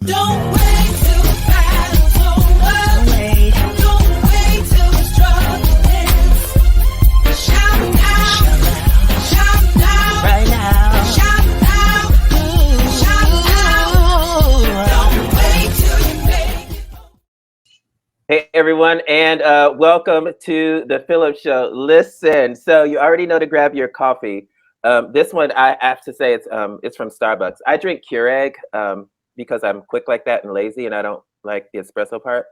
Don't wait till the battle's over. Don't wait till the struggle ends. Shout now, right now. Shout now. Don't wait till you make it. Hey everyone, and welcome to the PHILLIP Show. Listen, so you already know to grab your coffee. This one I have to say it's from Starbucks. I drink Keurig because I'm quick like that and lazy, and I don't like the espresso part.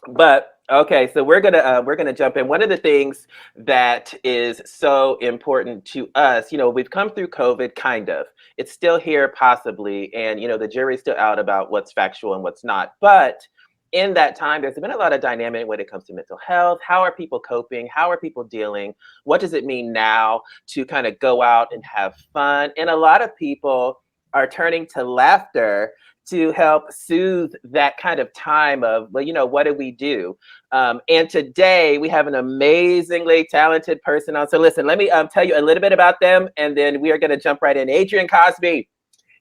But okay, so we're gonna jump in. One of the things that is so important to us, we've come through COVID, kind of. It's still here, possibly, and the jury's still out about what's factual and what's not. But in that time, there's been a lot of dynamic when it comes to mental health. How are people coping? How are people dealing? What does it mean now to kind of go out and have fun? And a lot of people are turning to laughter to help soothe that kind of time of, well, what do we do? And today we have an amazingly talented person on. So listen, let me tell you a little bit about them, and then we are going to jump right in. Adrian Cosby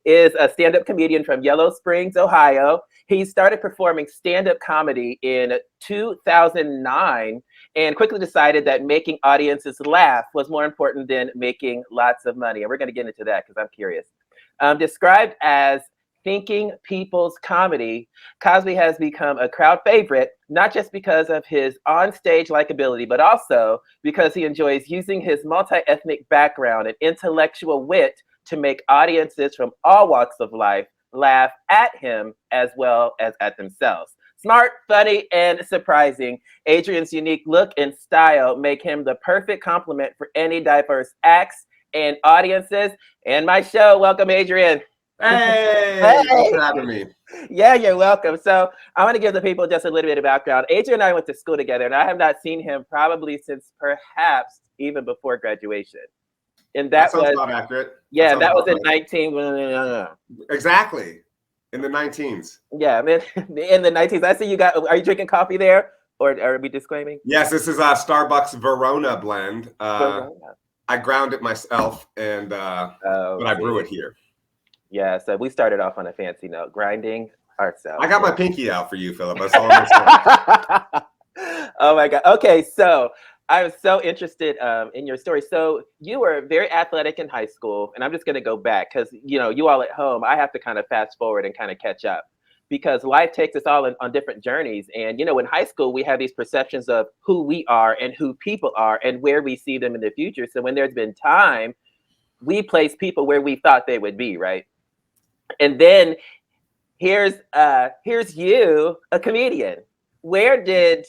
is a stand-up comedian from Yellow Springs, Ohio. He started performing stand-up comedy in 2009 and quickly decided that making audiences laugh was more important than making lots of money. And we're going to get into that because I'm curious. Described as thinking people's comedy, Cosby has become a crowd favorite, not just because of his on-stage likability, but also because he enjoys using his multi-ethnic background and intellectual wit to make audiences from all walks of life laugh at him as well as at themselves. Smart, funny, and surprising, Adrian's unique look and style make him the perfect complement for any diverse acts and audiences. And my show, welcome, Adrian. Hey, Hey. Thanks for having me. Yeah, you're welcome. So I want to give the people just a little bit of background. Adrian and I went to school together, and I have not seen him probably since perhaps even before graduation. And that sounds was about accurate. Yeah, that was in right. 19. Exactly. In the 19s. Yeah, man, in the 19s. I see you got. Are you drinking coffee there, or are we disclaiming? Yes, this is a Starbucks Verona blend. Verona. I ground it myself, and but I brew it here. Yeah, so we started off on a fancy note, grinding ourselves. I got my pinky out for you, Phillip. That's all I'm saying. Oh my God. Okay, so I was so interested in your story. So you were very athletic in high school, and I'm just going to go back because you all at home. I have to kind of fast forward and kind of catch up because life takes us all on different journeys. And in high school we have these perceptions of who we are and who people are and where we see them in the future. So when there's been time, we place people where we thought they would be, right? And then here's you, a comedian. Where did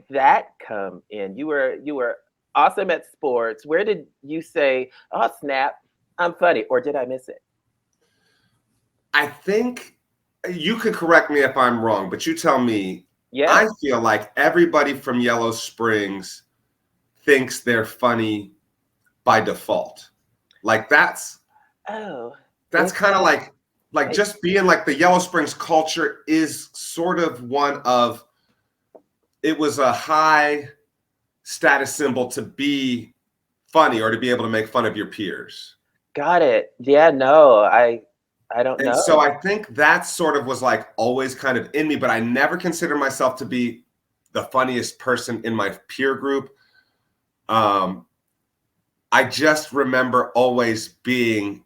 that come in? You were awesome at sports. Where did you say, "Oh snap, I'm funny," or did I miss it? I think you could correct me if I'm wrong, but you tell me. Yeah. I feel like everybody from Yellow Springs thinks they're funny by default. Like that's kind of like just being like the Yellow Springs culture is sort of one of, it was a high status symbol to be funny or to be able to make fun of your peers. Got it. Yeah, no, I don't know. And so I think that sort of was like always kind of in me, but I never considered myself to be the funniest person in my peer group. I just remember always being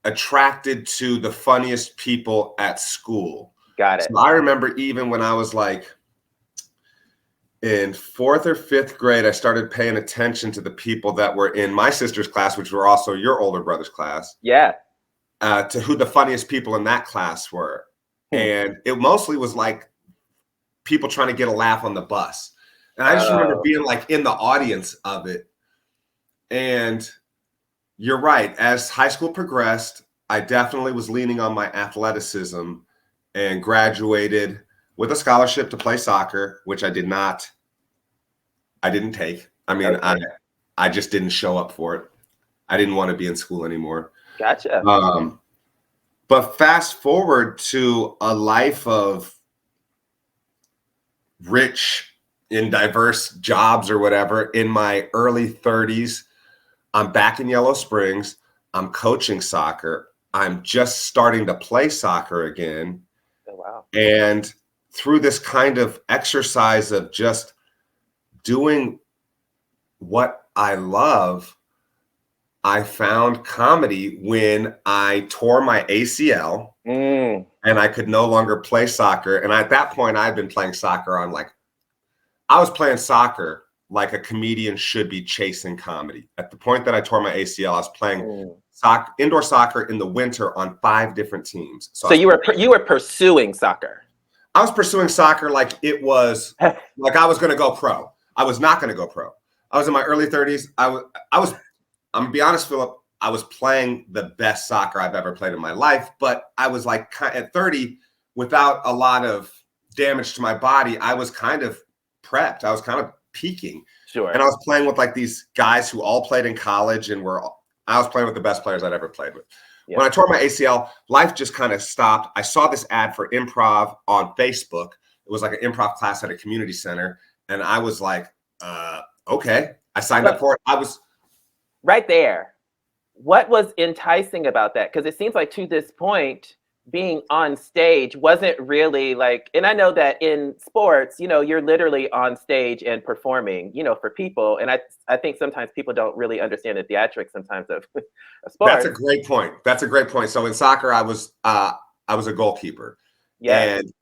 attracted to the funniest people at school. Got it. So I remember even when I was like in 4th or 5th grade, I started paying attention to the people that were in my sister's class, which were also your older brother's class. Yeah. To who the funniest people in that class were. And it mostly was like people trying to get a laugh on the bus. And I just remember being like in the audience of it. And you're right. As high school progressed, I definitely was leaning on my athleticism and graduated with a scholarship to play soccer, which I didn't take. I mean, okay. I just didn't show up for it. I didn't want to be in school anymore. Gotcha. But fast forward to a life of rich in diverse jobs or whatever in my early 30s. I'm back in Yellow Springs. I'm coaching soccer. I'm just starting to play soccer again. Oh, wow. And through this kind of exercise of just doing what I love, I found comedy when I tore my ACL and I could no longer play soccer. And at that point, I'd been playing soccer on I was playing soccer like a comedian should be chasing comedy. At the point that I tore my ACL, I was playing indoor soccer in the winter on 5 different teams. So you were pursuing soccer. I was pursuing soccer like it was like I was going to go pro. I was not going to go pro. I was in my early 30s. I'm gonna be honest, Phillip, I was playing the best soccer I've ever played in my life, but I was like at 30 without a lot of damage to my body. I was kind of prepped. I was kind of peaking. Sure. And I was playing with like these guys who all played in college and I was playing with the best players I'd ever played with. Yeah. When I tore my ACL, life just kind of stopped. I saw this ad for improv on Facebook. It was like an improv class at a community center. And I was like, okay. I signed up for it. I was right there. What was enticing about that? Because it seems like to this point, being on stage wasn't really like, and I know that in sports, you're literally on stage and performing, for people. And I think sometimes people don't really understand the theatrics sometimes of sports. That's a great point. That's a great point. So in soccer, I was a goalkeeper. Yeah. And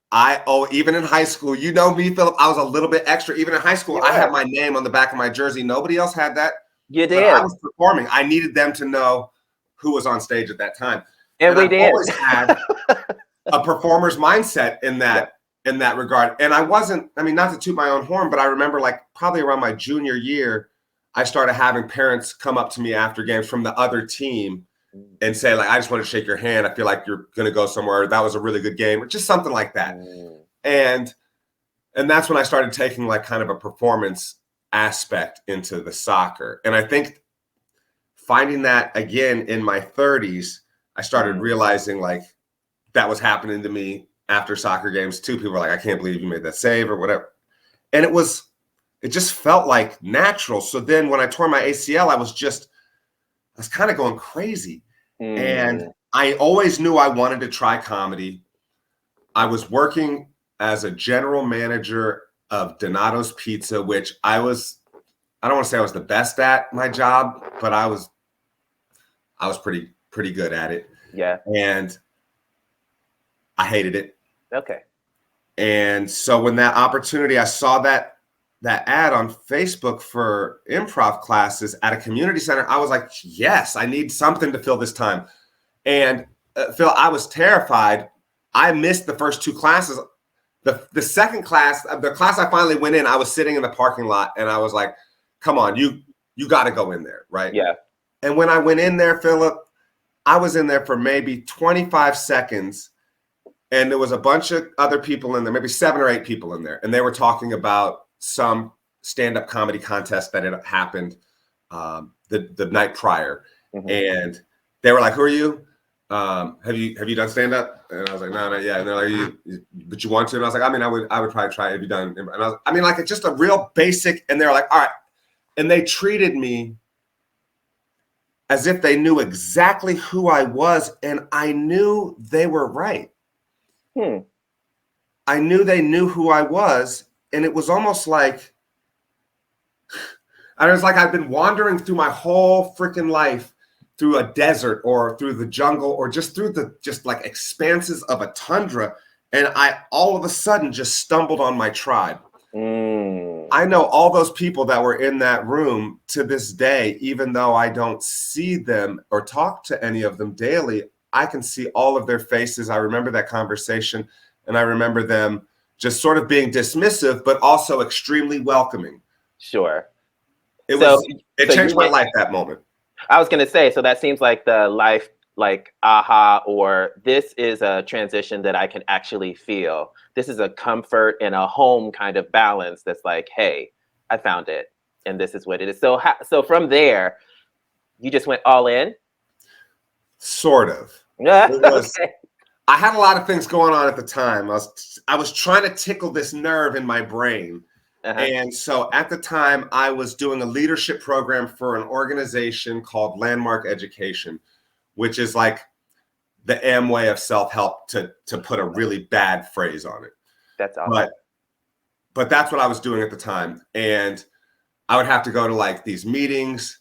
even in high school, you know me, Phillip, I was a little bit extra. Even in high school, I had my name on the back of my jersey. Nobody else had that. You did. I was performing. I needed them to know who was on stage at that time. And we did. I always had a performer's mindset in that regard. And I wasn't, not to toot my own horn, but I remember probably around my junior year, I started having parents come up to me after games from the other team and say, I just want to shake your hand. I feel like you're going to go somewhere. That was a really good game, or just something like that. And that's when I started taking kind of a performance aspect into the soccer. And I think finding that again in my 30s, I started realizing that was happening to me after soccer games too. People were like, I can't believe you made that save or whatever. And it just felt like natural. So then when I tore my ACL, I was kind of going crazy. And I always knew I wanted to try comedy. I was working as a general manager of Donato's Pizza, which I don't want to say I was the best at my job, but I was pretty good at it. Yeah. And I hated it. Okay. And so when that opportunity, I saw that ad on Facebook for improv classes at a community center, I was like, yes, I need something to fill this time. And Phil, I was terrified. I missed the first 2 classes. The second class, the class I finally went in, I was sitting in the parking lot and I was like, come on, you got to go in there. Right. Yeah. And when I went in there, Phillip, I was in there for maybe 25 seconds and there was a bunch of other people in there, maybe 7 or 8 people in there. And they were talking about some stand-up comedy contest that had happened the night prior. And they were like, who are you? Have you done stand-up? And I was like, no, not yet. And they're like, but you want to? And I was like, I would probably try it. Have you done? And I was, it's just a real basic. And they're like, all right. And they treated me as if they knew exactly who I was. And I knew they were right. I knew they knew who I was. And it was almost like, I've been wandering through my whole freaking life through a desert or through the jungle or just through the expanses of a tundra. And I all of a sudden just stumbled on my tribe. I know all those people that were in that room to this day, even though I don't see them or talk to any of them daily, I can see all of their faces. I remember that conversation and I remember them just sort of being dismissive, but also extremely welcoming. Sure. It changed my life that moment. I was going to say, so that seems like the life, aha, or this is a transition that I can actually feel. This is a comfort and a home kind of balance that's like, hey, I found it. And this is what it is. So from there, you just went all in? Sort of. Okay. I had a lot of things going on at the time. I was trying to tickle this nerve in my brain. And so at the time, I was doing a leadership program for an organization called Landmark Education, which is the Amway of self-help to put a really bad phrase on it. That's awesome. But that's what I was doing at the time. And I would have to go to like these meetings,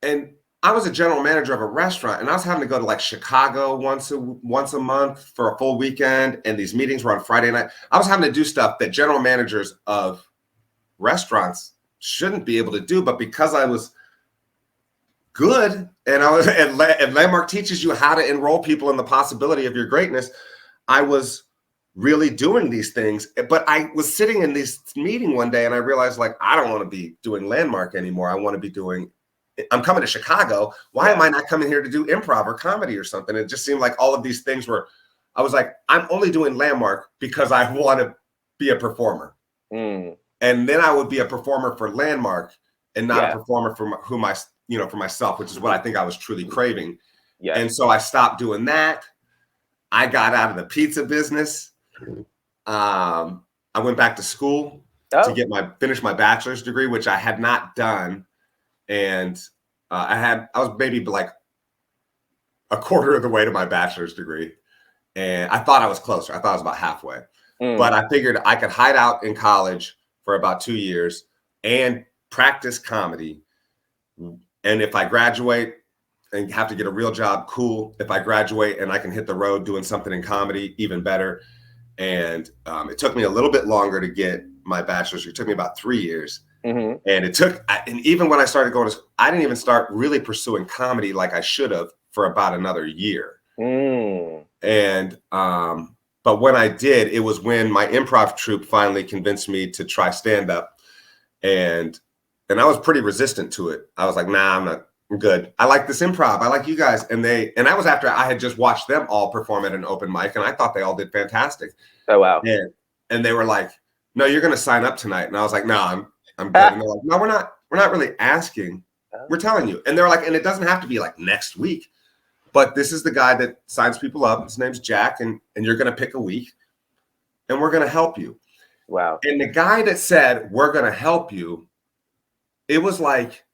and I was a general manager of a restaurant, and I was having to go to like Chicago once a month for a full weekend. And these meetings were on Friday night. I was having to do stuff that general managers of restaurants shouldn't be able to do. But because I was good, and and Landmark teaches you how to enroll people in the possibility of your greatness, I was really doing these things. But I was sitting in this meeting one day, and I realized, like, I don't want to be doing Landmark anymore. I want to be doing, I'm coming to Chicago. Why am I not coming here to do improv or comedy or something? It just seemed like all of these things were, I was like, I'm only doing Landmark because I want to be a performer. And then I would be a performer for Landmark and not a performer for for myself, which is what I think I was truly craving. And so I stopped doing that. I got out of the pizza business. I went back to school to finish my bachelor's degree, which I had not done. And I was maybe like a quarter of the way to my bachelor's degree. And I thought I was closer. I thought I was about halfway. But I figured I could hide out in college for about 2 years and practice comedy. And if I graduate and have to get a real job, cool. If I graduate and I can hit the road doing something in comedy, even better. And it took me a little bit longer to get my bachelor's. It took me about 3 years. And and even when I started going to school, I didn't even start really pursuing comedy like I should have for about another year. And, but when I did, it was when my improv troupe finally convinced me to try stand-up. And I was pretty resistant to it. I was like, nah, I'm good. I like this improv. I like you guys. And that was after I had just watched them all perform at an open mic, and I thought they all did fantastic. Oh, wow. And they were like, no, you're going to sign up tonight. And I was like, no, I'm good. And they're like, no, we're not really asking. We're telling you. And they're like, and it doesn't have to be like next week, but this is the guy that signs people up. His name's Jack, and you're going to pick a week, and we're going to help you. Wow. And the guy that said, we're going to help you, it was like,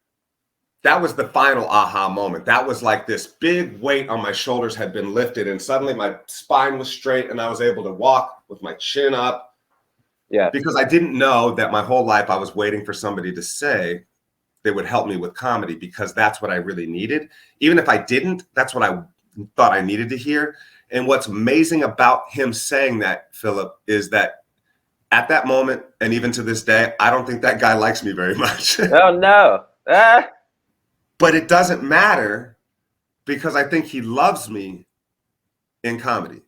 that was the final aha moment. That was like this big weight on my shoulders had been lifted, and suddenly my spine was straight, and I was able to walk with my chin up. Yeah. Because I didn't know that my whole life I was waiting for somebody to say they would help me with comedy, because that's what I really needed. Even if I didn't, that's what I thought I needed to hear. And what's amazing about him saying that, Philip, is that at that moment, and even to this day, I don't think that guy likes me very much. Oh, no. But it doesn't matter, because I think he loves me in comedy.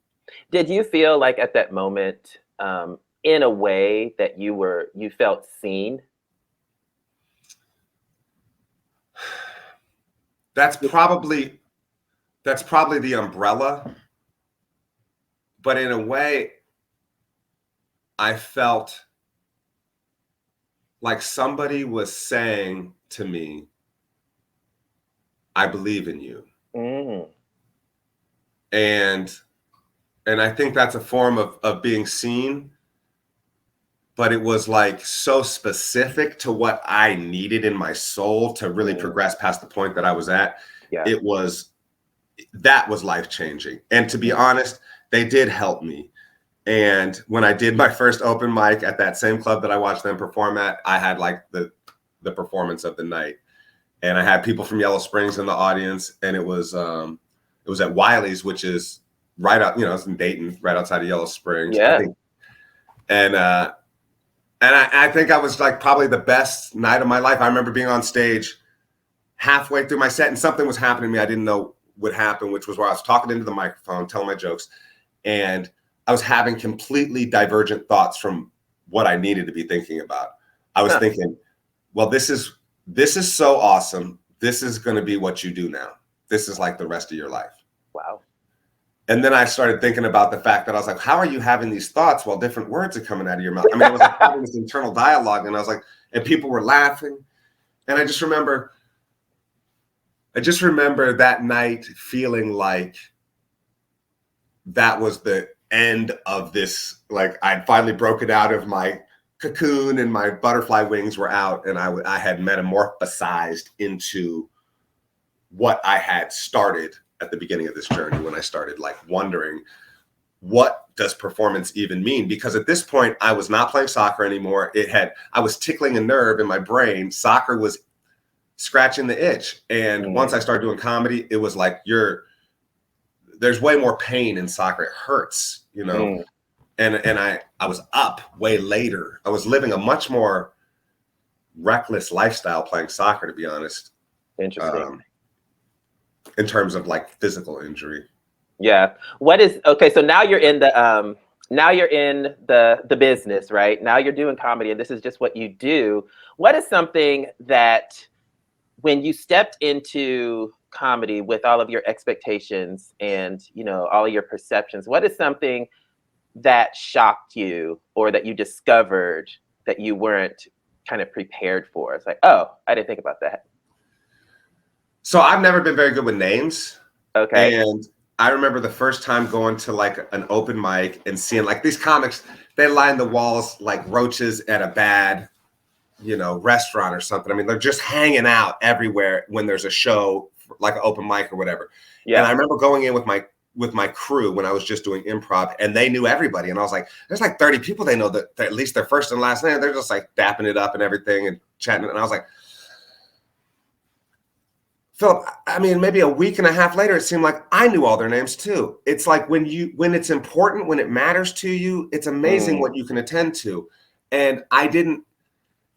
Did you feel like at that moment, in a way that you felt seen? That's probably the umbrella. But in a way, I felt like somebody was saying to me, I believe in you. And I think that's a form of being seen. But it was like so specific to what I needed in my soul to really progress past the point that I was at. That was life-changing. And to be honest, they did help me. And when I did my first open mic at that same club that I watched them perform at, I had like the performance of the night. And I had people from Yellow Springs in the audience, and it was at Wiley's, which is right out, it's in Dayton, right outside of Yellow Springs. Yeah. I think. And I think I was like probably the best night of my life. I remember being on stage halfway through my set, and something was happening to me I didn't know would happen, which was where I was talking into the microphone, telling my jokes, and I was having completely divergent thoughts from what I needed to be thinking about. I was thinking, well, this is so awesome. This is going to be what you do now. This is like the rest of your life. Wow. And then I started thinking about the fact that I was like, how are you having these thoughts while different words are coming out of your mouth? I mean, it was like having this internal dialogue, and I was like, and people were laughing. And I just remember that night feeling like that was the end of this. Like I'd finally broken out of my cocoon and my butterfly wings were out, and I had metamorphosized into what I had started at the beginning of this journey when I started like wondering, what does performance even mean? Because at this point I was not playing soccer anymore. I was tickling a nerve in my brain. Soccer was scratching the itch. And once I started doing comedy, it was like, there's way more pain in soccer. It hurts, you know? And I was up way later. I was living a much more reckless lifestyle playing soccer, to be honest. Interesting. In terms of like physical injury. Yeah. So now you're in the business, right? Now you're doing comedy and this is just what you do. What is something that when you stepped into comedy with all of your expectations and, you know, all of your perceptions, what is something that shocked you or that you discovered that you weren't kind of prepared for? It's like, oh, I didn't think about that. So I've never been very good with names. Okay. And I remember the first time going to like an open mic and seeing like these comics, they line the walls like roaches at a bad, you know, restaurant or something. I mean, they're just hanging out everywhere when there's a show, like an open mic or whatever. Yeah. And I remember going in with my crew when I was just doing improv, and they knew everybody. And I was like, there's like 30 people they know that at least their first and last name. They're just like dapping it up and everything and chatting. And I was like, Phillip, I mean, maybe a week and a half later, it seemed like I knew all their names too. It's like when it's important, when it matters to you, it's amazing what you can attend to. And I didn't,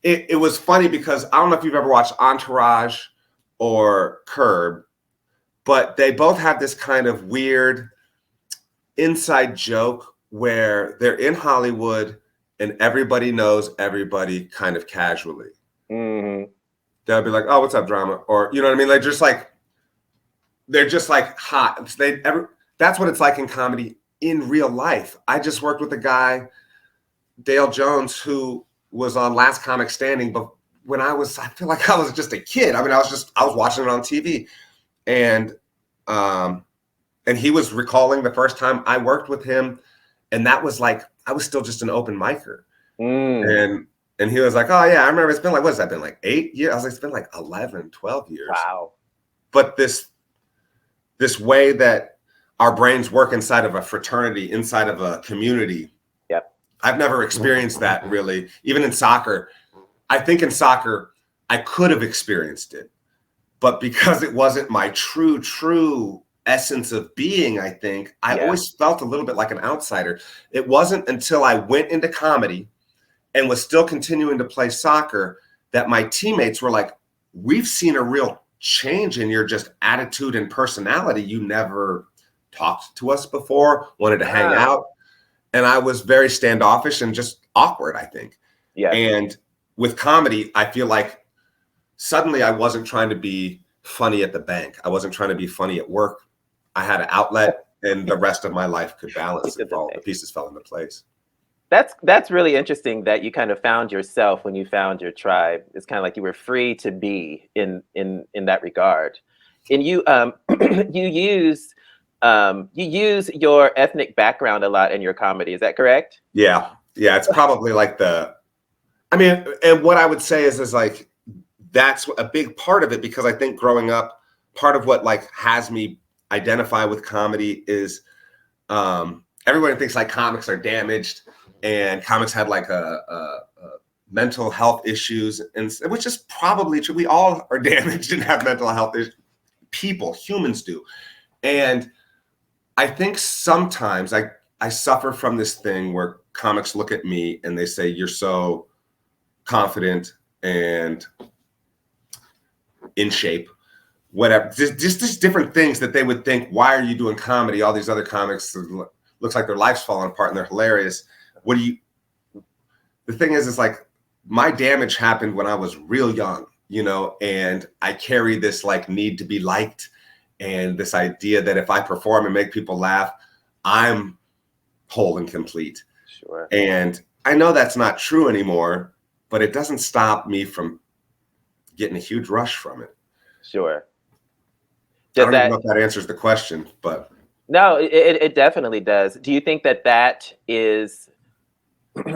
it was funny because I don't know if you've ever watched Entourage or Curb, but they both have this kind of weird inside joke where they're in Hollywood and everybody knows everybody kind of casually. They'll be like, oh, what's up, drama? Or, you know what I mean? They're just like hot. That's what it's like in comedy in real life. I just worked with a guy, Dale Jones, who was on Last Comic Standing, but I feel like I was just a kid. I mean, I was watching it on TV. And he was recalling the first time I worked with him. And that was like, I was still just an open micer. And he was like, oh, yeah, I remember it's been like, what has that been, like 8 years? I was like, it's been like 11, 12 years. Wow. But this way that our brains work inside of a fraternity, inside of a community, I've never experienced that really. Even in soccer, I think in soccer, I could have experienced it. But because it wasn't my true essence of being, I think, I always felt a little bit like an outsider. It wasn't until I went into comedy and was still continuing to play soccer that my teammates were like, we've seen a real change in your just attitude and personality. You never talked to us before, wanted to hang out. And I was very standoffish and just awkward, I think. Yeah. And with comedy, I feel like suddenly I wasn't trying to be funny at the bank. I wasn't trying to be funny at work. I had an outlet and the rest of my life could balance if all the pieces fell into place. That's really interesting that you kind of found yourself when you found your tribe. It's kind of like you were free to be in that regard. And you you use your ethnic background a lot in your comedy. Is that correct? Yeah. It's probably like and what I would say is like, that's a big part of it, because I think growing up, part of what like has me identify with comedy is everyone thinks like comics are damaged and comics had like a mental health issues, and which is probably true. We all are damaged and have mental health issues. Humans do. And I think sometimes I suffer from this thing where comics look at me and they say, you're so confident and in shape, whatever, just different things that they would think, why are you doing comedy? All these other comics, looks like their life's falling apart and they're hilarious. The thing is like, my damage happened when I was real young, you know, and I carry this like need to be liked and this idea that if I perform and make people laugh, I'm whole and complete. Sure. And I know that's not true anymore, but it doesn't stop me from getting a huge rush from it. Sure. I don't even know if that answers the question, but. No, it definitely does. Do you think that is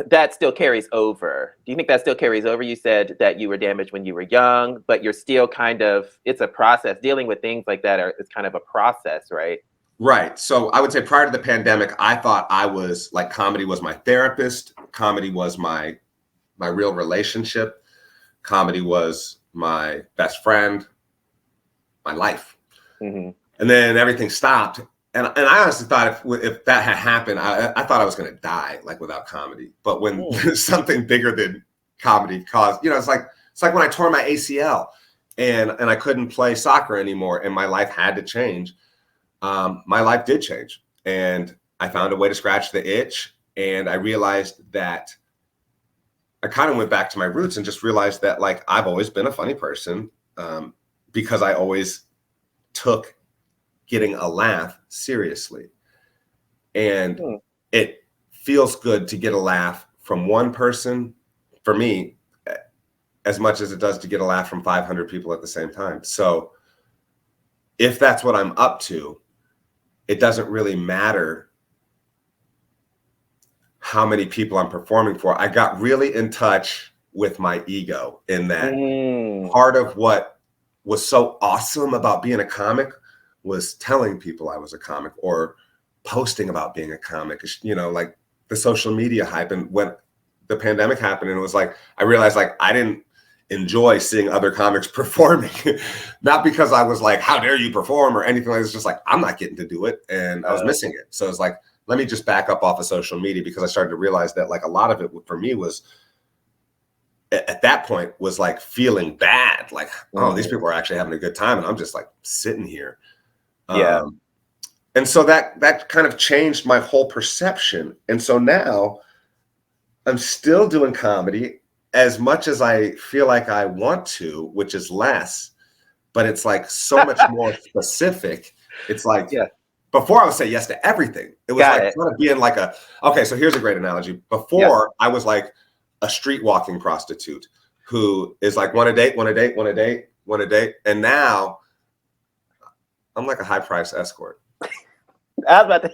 that still carries over. Do you think that still carries over? You said that you were damaged when you were young, but you're still kind of, it's a process. Dealing with things like that it's kind of a process, right? Right. So I would say prior to the pandemic, I thought I was like, comedy was my therapist. Comedy was my real relationship. Comedy was my best friend, my life. Mm-hmm. And then everything stopped. And I honestly thought if that had happened, I thought I was going to die, like, without comedy. But when something bigger than comedy caused, it's like when I tore my ACL and I couldn't play soccer anymore and my life had to change. My life did change, and I found a way to scratch the itch. And I realized that I kind of went back to my roots and just realized that, like, I've always been a funny person, because I always took getting a laugh seriously. And it feels good to get a laugh from one person, for me, as much as it does to get a laugh from 500 people at the same time. So if that's what I'm up to, it doesn't really matter how many people I'm performing for. I got really in touch with my ego in that part of what was so awesome about being a comic was telling people I was a comic or posting about being a comic, like the social media hype. And when the pandemic happened, and it was like, I realized, like, I didn't enjoy seeing other comics performing, not because I was like, how dare you perform or anything like this. It's just like, I'm not getting to do it. And I was missing it. So it's like, let me just back up off of social media, because I started to realize that, like, a lot of it for me was, at that point, was like feeling bad. Like, oh, these people are actually having a good time. And I'm just like sitting here. Yeah. And so that kind of changed my whole perception. And so now I'm still doing comedy as much as I feel like I want to, which is less, but it's like so much more specific. It's like, before I would say yes to everything. It was kind of being like okay, so here's a great analogy. Before I was like a street walking prostitute who is like, want a date. And now I'm like a high price escort. I was about to.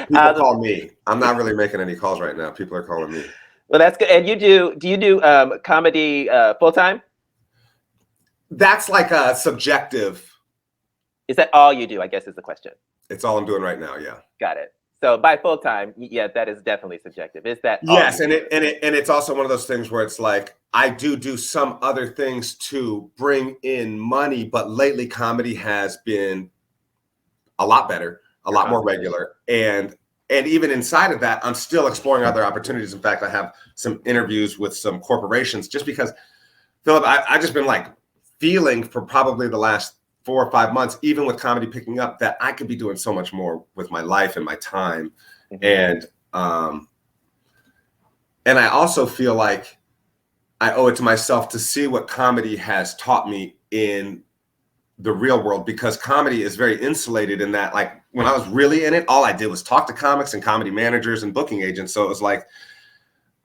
People call me. I'm not really making any calls right now. People are calling me. Well, that's good. And do you do comedy full time? That's like a subjective. Is that all you do, I guess, is the question. It's all I'm doing right now. Yeah. Got it. So by full time, that is definitely subjective. Is that yes? And it's also one of those things where it's like, I do some other things to bring in money, but lately comedy has been a lot better, a lot more regular. And even inside of that, I'm still exploring other opportunities. In fact, I have some interviews with some corporations, just because, Phillip, I've just been like feeling for probably the last 4 or 5 months, even with comedy picking up, that I could be doing so much more with my life and my time. And I also feel like I owe it to myself to see what comedy has taught me in the real world, because comedy is very insulated in that, like, when I was really in it, all I did was talk to comics and comedy managers and booking agents. So it was like,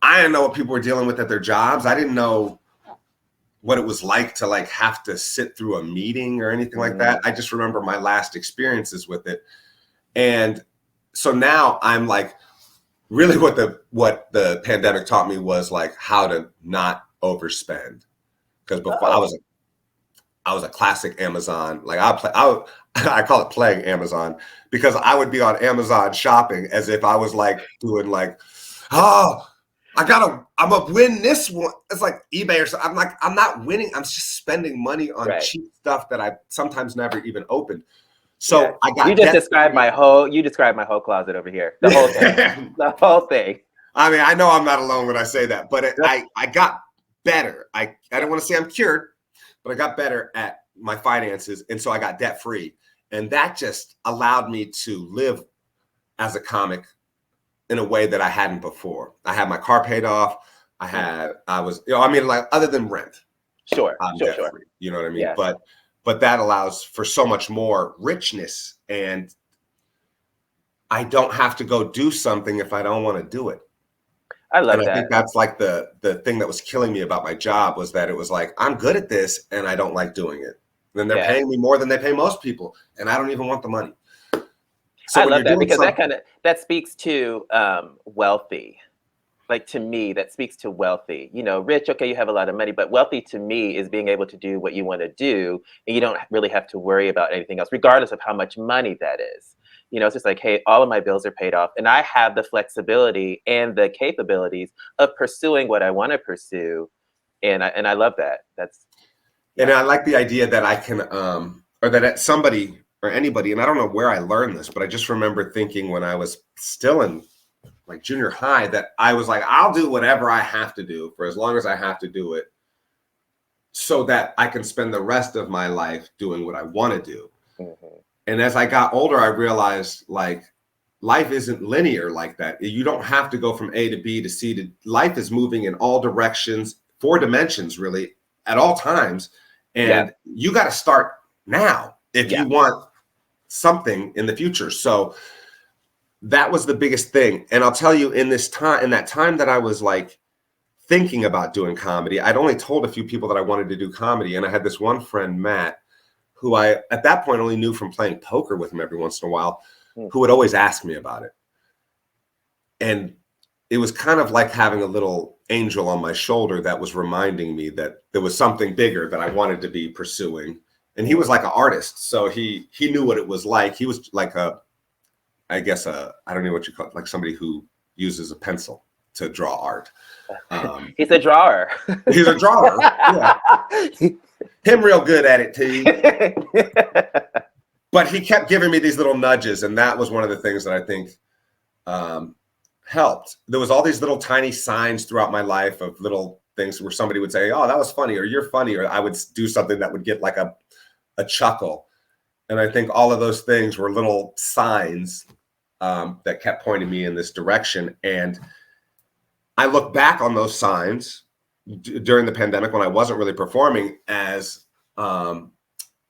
I didn't know what people were dealing with at their jobs. I didn't know what it was like to, like, have to sit through a meeting or anything like that. I just remember my last experiences with it. And so now I'm like, really what the pandemic taught me was, like, how to not overspend. Because before I was a classic Amazon. Like, I call it playing Amazon, because I would be on Amazon shopping as if I was like doing like, oh, I'm gonna win this one. It's like eBay or something. I'm like, I'm not winning. I'm just spending money on cheap stuff that I sometimes never even opened. So I got. You described my whole closet over here. The whole thing. The whole thing. I mean, I know I'm not alone when I say that, but I got better. I don't want to say I'm cured, but I got better at my finances. And so I got debt free. And that just allowed me to live as a comic in a way that I hadn't before. I had my car paid off. Like, other than rent. Sure. Debt free, you know what I mean? Yeah. But that allows for so much more richness. And I don't have to go do something if I don't want to do it. I love that. I think that's like the thing that was killing me about my job, was that it was like, I'm good at this and I don't like doing it. Then they're paying me more than they pay most people, and I don't even want the money. So I love that, because that speaks to wealthy. like to me, that speaks to wealthy. You know, rich, okay, you have a lot of money, but wealthy to me is being able to do what you want to do, and you don't really have to worry about anything else, regardless of how much money that is. You know, it's just like, hey, all of my bills are paid off, and I have the flexibility and the capabilities of pursuing what I want to pursue, and I love that. That's And yeah. I like the idea that I can, or that somebody or anybody, and I don't know where I learned this, but I just remember thinking when I was still in like junior high that I was like, I'll do whatever I have to do for as long as I have to do it so that I can spend the rest of my life doing what I want to do. Mhm. And as I got older, I realized like life isn't linear like that. You don't have to go from A to B to C to life is moving in all directions, 4 dimensions really at all times. Yeah, And you got to start now if yeah. you want something in the future. So that was the biggest thing. And I'll tell you in that time that I was like thinking about doing comedy, I'd only told a few people that I wanted to do comedy. And I had this one friend, Matt, who I at that point only knew from playing poker with him every once in a while, Mm. who would always ask me about it. And it was kind of like having a little angel on my shoulder that was reminding me that there was something bigger that I wanted to be pursuing. And he was like an artist. So he knew what it was like. He was like I don't know what you call it, like somebody who uses a pencil to draw art. He's a drawer. He's a drawer. Yeah. Him real good at it too. But he kept giving me these little nudges. And that was one of the things that I think helped. There was all these little tiny signs throughout my life of little things where somebody would say, oh, that was funny, or you're funny, or I would do something that would get like a chuckle. And I think all of those things were little signs that kept pointing me in this direction. And I look back on those signs during the pandemic when I wasn't really performing as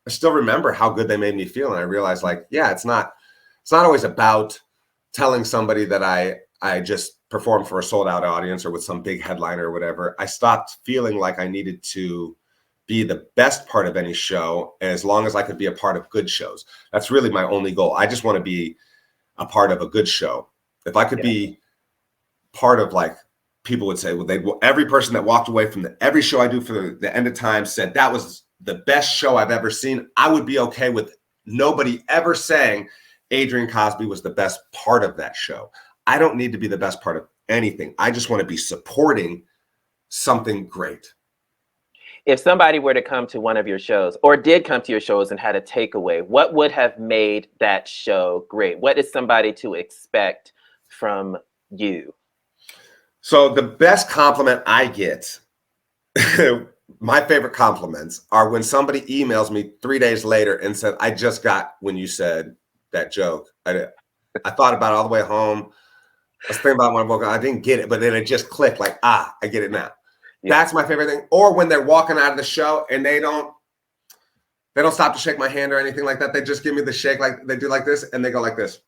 I still remember how good they made me feel. And I realized like, yeah, it's not always about telling somebody that I just performed for a sold out audience or with some big headliner or whatever. I stopped feeling like I needed to be the best part of any show as long as I could be a part of good shows. That's really my only goal. I just want to be a part of a good show. If I could be part of like, people would say, well, every person that walked away from every show I do for the end of time said that was the best show I've ever seen. I would be okay with nobody ever saying Adrian Cosby was the best part of that show. I don't need to be the best part of anything. I just want to be supporting something great. If somebody were to come to one of your shows or did come to your shows and had a takeaway, what would have made that show great? What is somebody to expect from you? So the best compliment I get, my favorite compliments are when somebody emails me 3 days later and said, I just got when you said that joke. I thought about it all the way home. I was thinking about when I woke up. I didn't get it, but then it just clicked like, I get it now. Yeah. That's my favorite thing. Or when they're walking out of the show and they don't stop to shake my hand or anything like that. They just give me the shake, like they do like this and they go like this.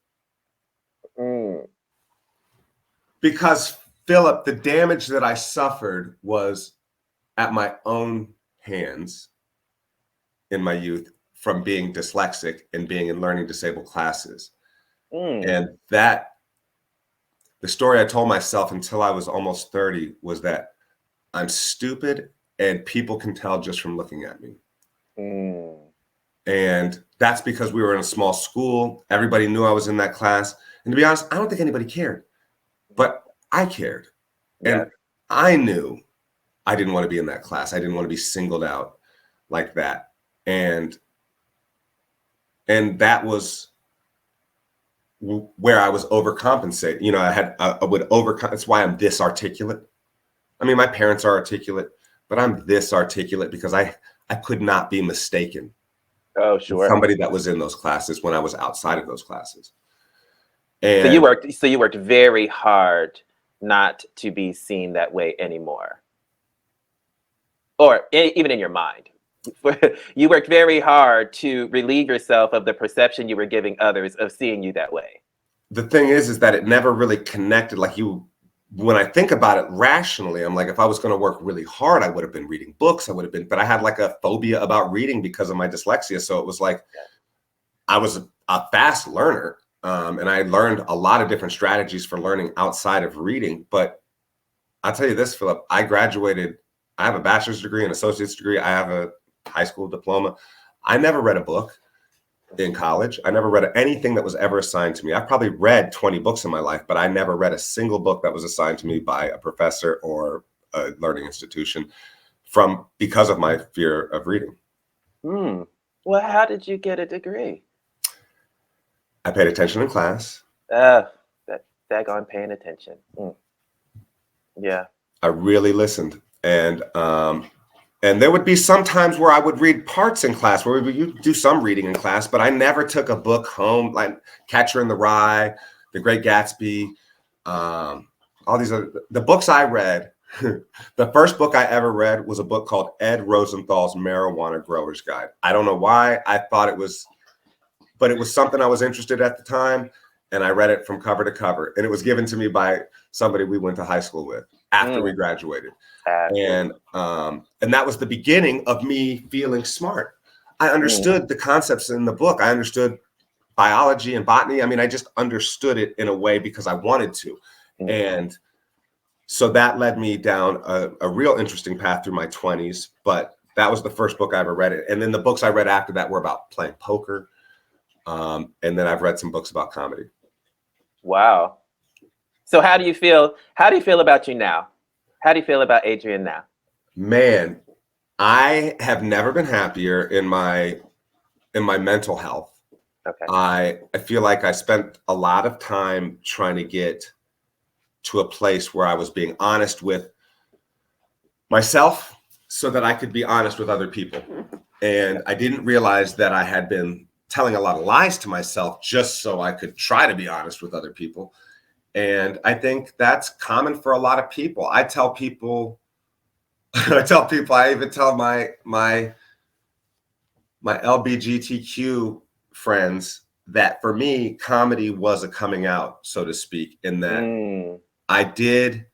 Because Philip, the damage that I suffered was at my own hands in my youth from being dyslexic and being in learning disabled classes. And that the story I told myself until I was almost 30 was that I'm stupid and people can tell just from looking at me. And that's because we were in a small school. Everybody knew I was in that class. And to be honest, I don't think anybody cared, but I cared. Yeah. And I knew I didn't want to be in that class. I didn't want to be singled out like that. And that was where I was overcompensating. You know, I would overcome. That's why I'm this articulate. I mean, my parents are articulate, but I'm this articulate because I could not be mistaken. Oh, sure. Somebody that was in those classes when I was outside of those classes. And so you worked very hard not to be seen that way anymore. Or even in your mind. You worked very hard to relieve yourself of the perception you were giving others of seeing you that way. The thing is that it never really connected. Like when I think about it rationally, I'm like, if I was going to work really hard, I would have been reading books. But I had like a phobia about reading because of my dyslexia. So it was like, I was a fast learner. And I learned a lot of different strategies for learning outside of reading, but I'll tell you this, Philip, I graduated. I have a bachelor's degree, an associate's degree. I have a high school diploma. I never read a book in college. I never read anything that was ever assigned to me. I've probably read 20 books in my life, but I never read a single book that was assigned to me by a professor or a learning institution because of my fear of reading. Well, how did you get a degree? I paid attention in class. That daggone paying attention. Yeah. I really listened. And there would be some times where I would read parts in class, where we would do some reading in class, but I never took a book home, like Catcher in the Rye, The Great Gatsby, all these other, the books I read. The first book I ever read was a book called Ed Rosenthal's Marijuana Grower's Guide. I don't know why I thought it was, but it was something I was interested in at the time. And I read it from cover to cover. And it was given to me by somebody we went to high school with after we graduated. And that was the beginning of me feeling smart. I understood the concepts in the book. I understood biology and botany. I mean, I just understood it in a way because I wanted to. And so that led me down a real interesting path through my 20s. But that was the first book I ever read. And then the books I read after that were about playing poker. And then I've read some books about comedy. Wow. So how do you feel about you now? How do you feel about Adrian now? Man, I have never been happier in my mental health. Okay. I feel like I spent a lot of time trying to get to a place where I was being honest with myself so that I could be honest with other people. And I didn't realize that I had been telling a lot of lies to myself just so I could try to be honest with other people. And I think that's common for a lot of people. I even tell my LGBTQ friends that for me, comedy was a coming out, so to speak, in that I did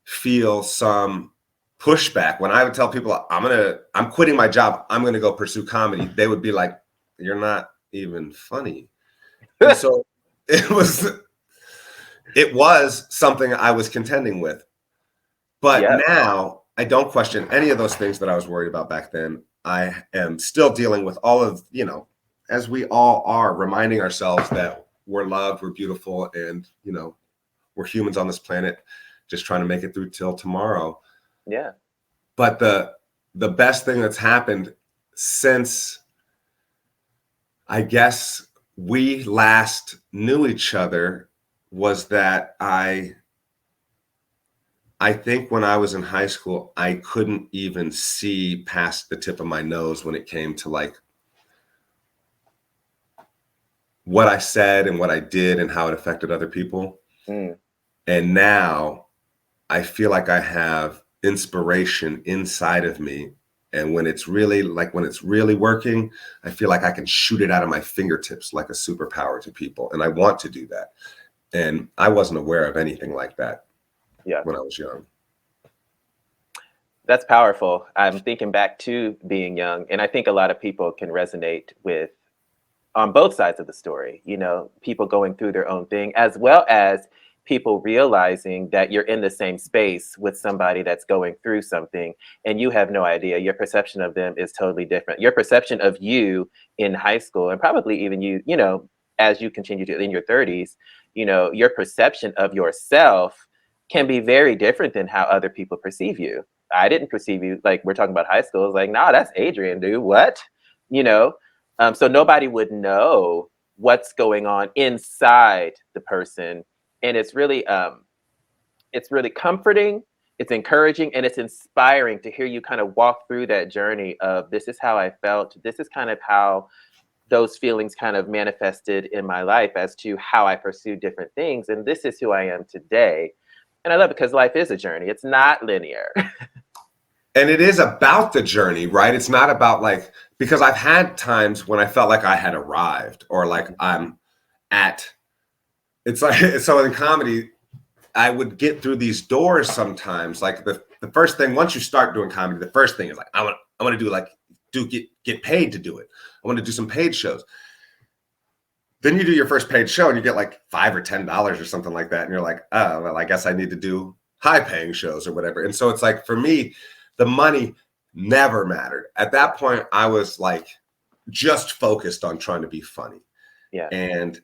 feel some pushback. When I would tell people I'm quitting my job, I'm going to go pursue comedy, they would be like, "You're not even funny." And so it was something I was contending with. But now I don't question any of those things that I was worried about back then. I am still dealing with all of, as we all are, reminding ourselves that we're loved, we're beautiful, and, we're humans on this planet just trying to make it through till tomorrow. Yeah. But the best thing that's happened since, I guess, we last knew each other was that I think when I was in high school, I couldn't even see past the tip of my nose when it came to like what I said and what I did and how it affected other people. And now I feel like I have inspiration inside of me. And when it's really working, I feel like I can shoot it out of my fingertips like a superpower to people. And I want to do that. And I wasn't aware of anything like that when I was young. That's powerful. I'm thinking back to being young, and I think a lot of people can resonate with on both sides of the story, people going through their own thing, as well as people realizing that you're in the same space with somebody that's going through something and you have no idea. Your perception of them is totally different. Your perception of you in high school, and probably even you, as you continue to in your 30s, your perception of yourself can be very different than how other people perceive you. I didn't perceive you, like we're talking about high school. It's like, nah, that's Adrian, dude. What? So nobody would know what's going on inside the person. And it's really comforting, it's encouraging, and it's inspiring to hear you kind of walk through that journey of, this is how I felt. This is kind of how those feelings kind of manifested in my life as to how I pursue different things. And this is who I am today. And I love it because life is a journey. It's not linear. And it is about the journey, right? It's not about because I've had times when I felt like I had arrived or like it's like, so in comedy, I would get through these doors sometimes. Like the first thing, once you start doing comedy, the first thing is like, I want to get paid to do it. I want to do some paid shows. Then you do your first paid show and you get like $5 or $10 or something like that. And you're like, oh, well, I guess I need to do high paying shows or whatever. And so it's like, for me, the money never mattered. At that point, I was like just focused on trying to be funny. Yeah. And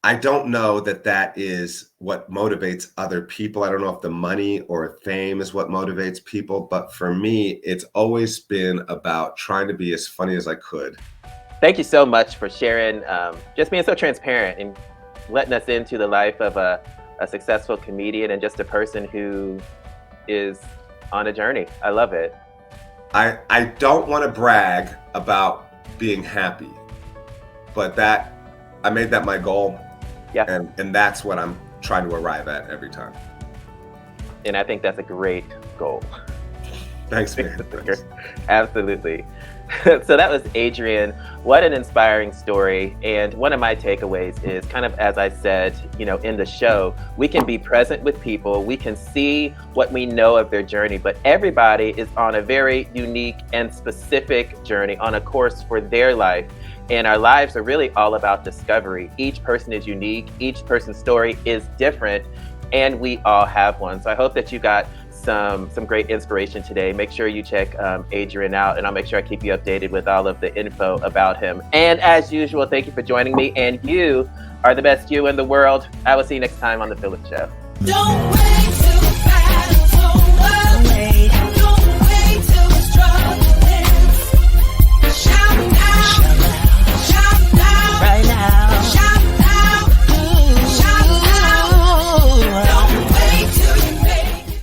I don't know that that is what motivates other people. I don't know if the money or fame is what motivates people, but for me, it's always been about trying to be as funny as I could. Thank you so much for sharing, just being so transparent and letting us into the life of a successful comedian and just a person who is on a journey. I love it. I don't want to brag about being happy, but I made that my goal. Yeah. And that's what I'm trying to arrive at every time. And I think that's a great goal. Thanks, man. Thanks. Absolutely. So that was Adrian. What an inspiring story. And one of my takeaways is kind of, as I said, in the show, we can be present with people. We can see what we know of their journey, but everybody is on a very unique and specific journey, on a course for their life. And our lives are really all about discovery. Each person is unique. Each person's story is different, and we all have one. So I hope that you got some great inspiration today. Make sure you check Adrian out, and I'll make sure I keep you updated with all of the info about him. And as usual, thank you for joining me. And you are the best you in the world. I will see you next time on The PHILLIP Show. Don't wait